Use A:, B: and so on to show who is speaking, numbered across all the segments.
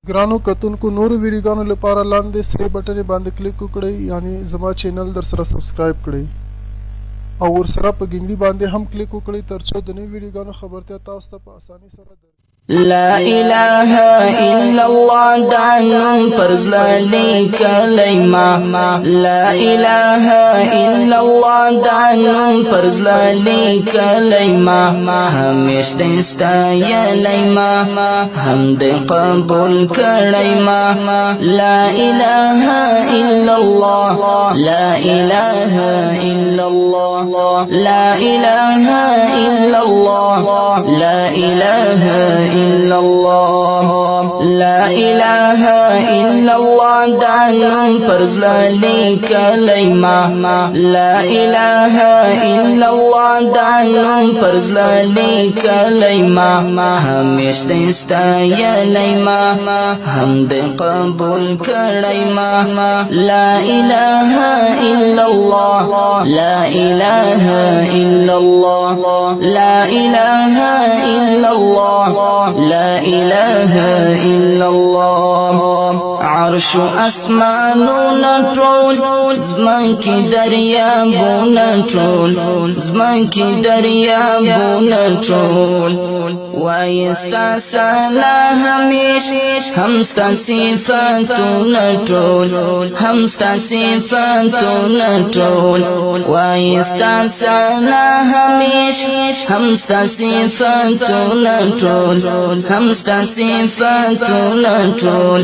A: ګرانو کتونکو نورو ویډیوګانو لپاره لاندې سره بټن باندې کلیک وکړئ یعنی زما چینل در سره سبسکرایب کړئ او ورسره په ګنګړي باندې هم کلیک وکړئ ترڅو د نوو ویډیوګانو خبرتیا تاسو ته په اسانۍ سره درځي
B: لا إله إلا الله دانم پرزلالي كلمة لا إله إلا الله دانم پرزلالي كلمة همش دستا يليما هم دي قبول كريما لا إله إلا الله لا إله إلا الله لا إله إلا الله لا إله إلا الله لا إله إلا الله دانم پرزلالي كلمة لا إله إلا الله دانم پرزلالي كلمة همش دستا يليما هم دي قبول كريما لا إله إلا الله لا إله إلا الله لا إله إلا الله لا إله إلا الله عرش اسمانونه ټول زمانکی دریابونه ټول زمانکی دریابونه ټول وایستا سلا همیش همستا صفاتونه ټول همستا صفاتونه ټول وایستا سلا همیش همستا صفاتونه ټول همستا صفاتونه ټول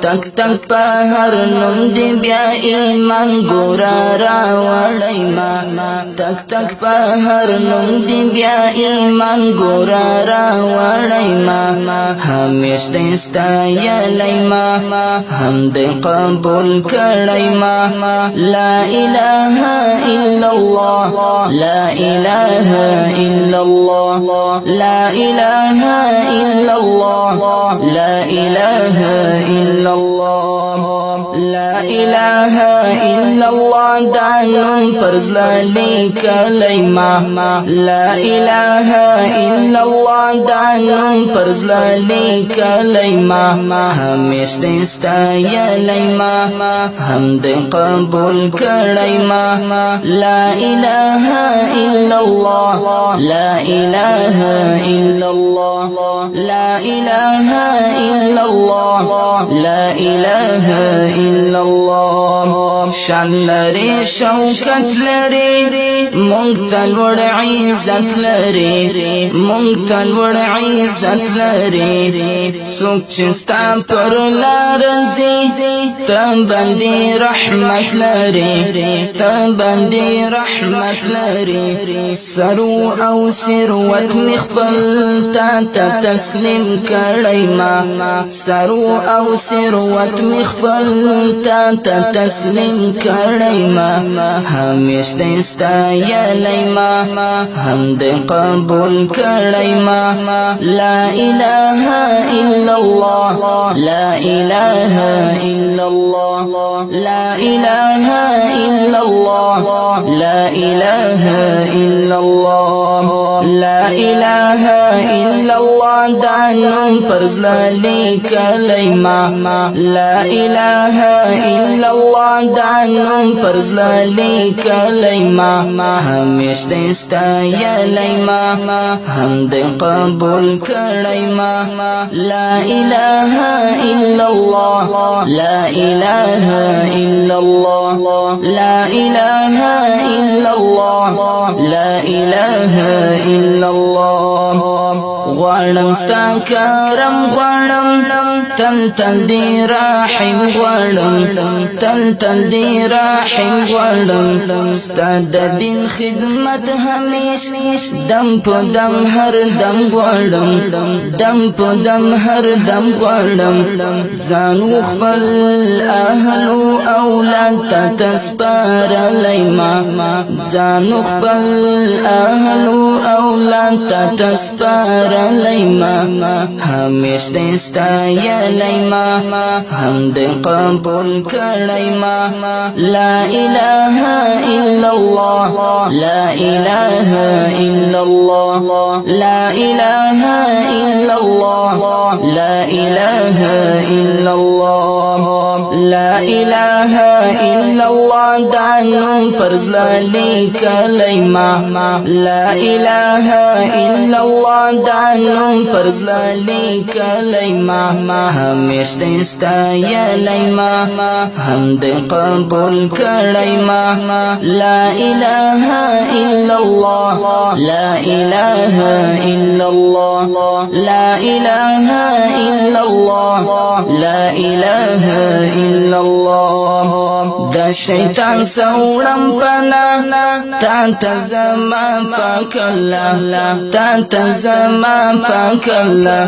B: تک تک پهر نم دی بیا ایمان ګورا راوړی ما تک تک پهر نم دی بیا ایمان ګورا راوړی ما همیش دستا یلی ما هم دی قبول کړی ما لا اله الا الله لا اله الا الله لا اله الا الله لا اله الا الله لا إله إلا الله دانم پرزلالي كلمة لا إله إلا الله دانم پرزلالي كلمة همش دستا يليما هم دي قبول كريما لا إله إلا الله لا إله إلا الله لا إله إلا الله لا إله إلا الله شان لري شوکت لري مونږ ور عزت لري مونږ ور عزت لري څوک چې ستا پر لار ځي ته باندې رحمت لري ته باندې رحمت لري سرو او ثروت مخبل تا تسلیم کړی ما سرو او ثروت مخبل تا تسلیم کړی ما همیش دستا یلی ما هم دې قبول کړی ما لا اله الا الله لا اله الا الله لا اله الا الله لا اله الا الله لا اله الا الله دانم پرزلالي كلمة لا إله إلا الله دانم پرزلالي كلمة همش دستا يليما هم دي قبول كريما لا إله إلا الله لا إله إلا الله لا إله إلا الله لا إله إلا الله غواړم ستا کرم غواړم تل تل دی رحم غواړم تل تل دی رحم غواړم ستا د دین خدمت همیش دم په دم هر دم غواړم دم په دم هر دم غواړم ځان خپل اهل او اولاد ته تسپارلی ما ځان خپل اهل او اولاد ته تسپارلی ما همیش دستا ستایلیما حمد قبول کړیما لا اله الا الله لا اله الا الله لا اله الا الله لا اله الا الله لا اله الا الله دانم پرزلالی کلیما لا اله الا الله دانم پرزلالی کلیما همیش دستایلیما حمد قبول کړیما لا اله الا الله لا اله الا الله لا اله الا الله لا اله الا الله دا شیطان سوړم پنا تا تزما فکلا تا تزما فکلا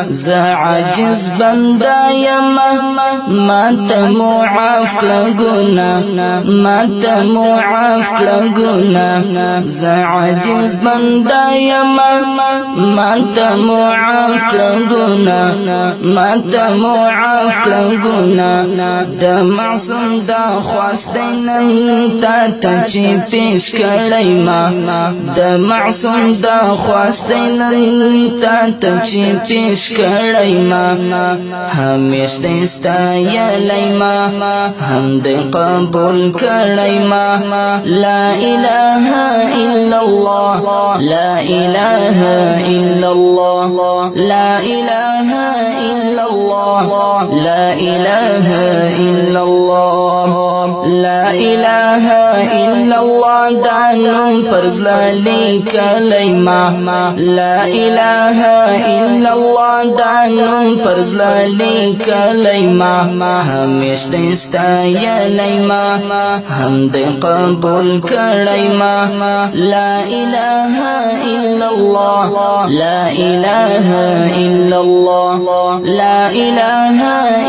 B: ز عاجز بندا یما ما ته معاف کړه ما ته معاف کړه ز عاجز بندا یما ما ته معاف کړه ما ته معاف کړه د معصوم دا خواستنن تا ته چې پیش کړی ما د معصوم دا خواستنن تا ته چې پیش کړی ما همیش دستایلی ما حمد قبول کړی ما لا اله الا الله لا اله الا الله لا اله الا الله لا اله الا الله لا اله الا الله دانم پرزلالی کلیما لا اله الا الله دانم پرزلالی کلیما همیش دستایلیما حمد قبول کړیما لا اله الا الله لا اله الا الله لا اله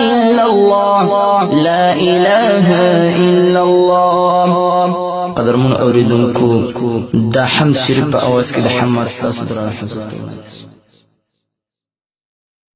B: الا الله لا اله الا الله قدرمن اوریدونکو دا حمد شریف په اواز کې د حمد تاسو درانه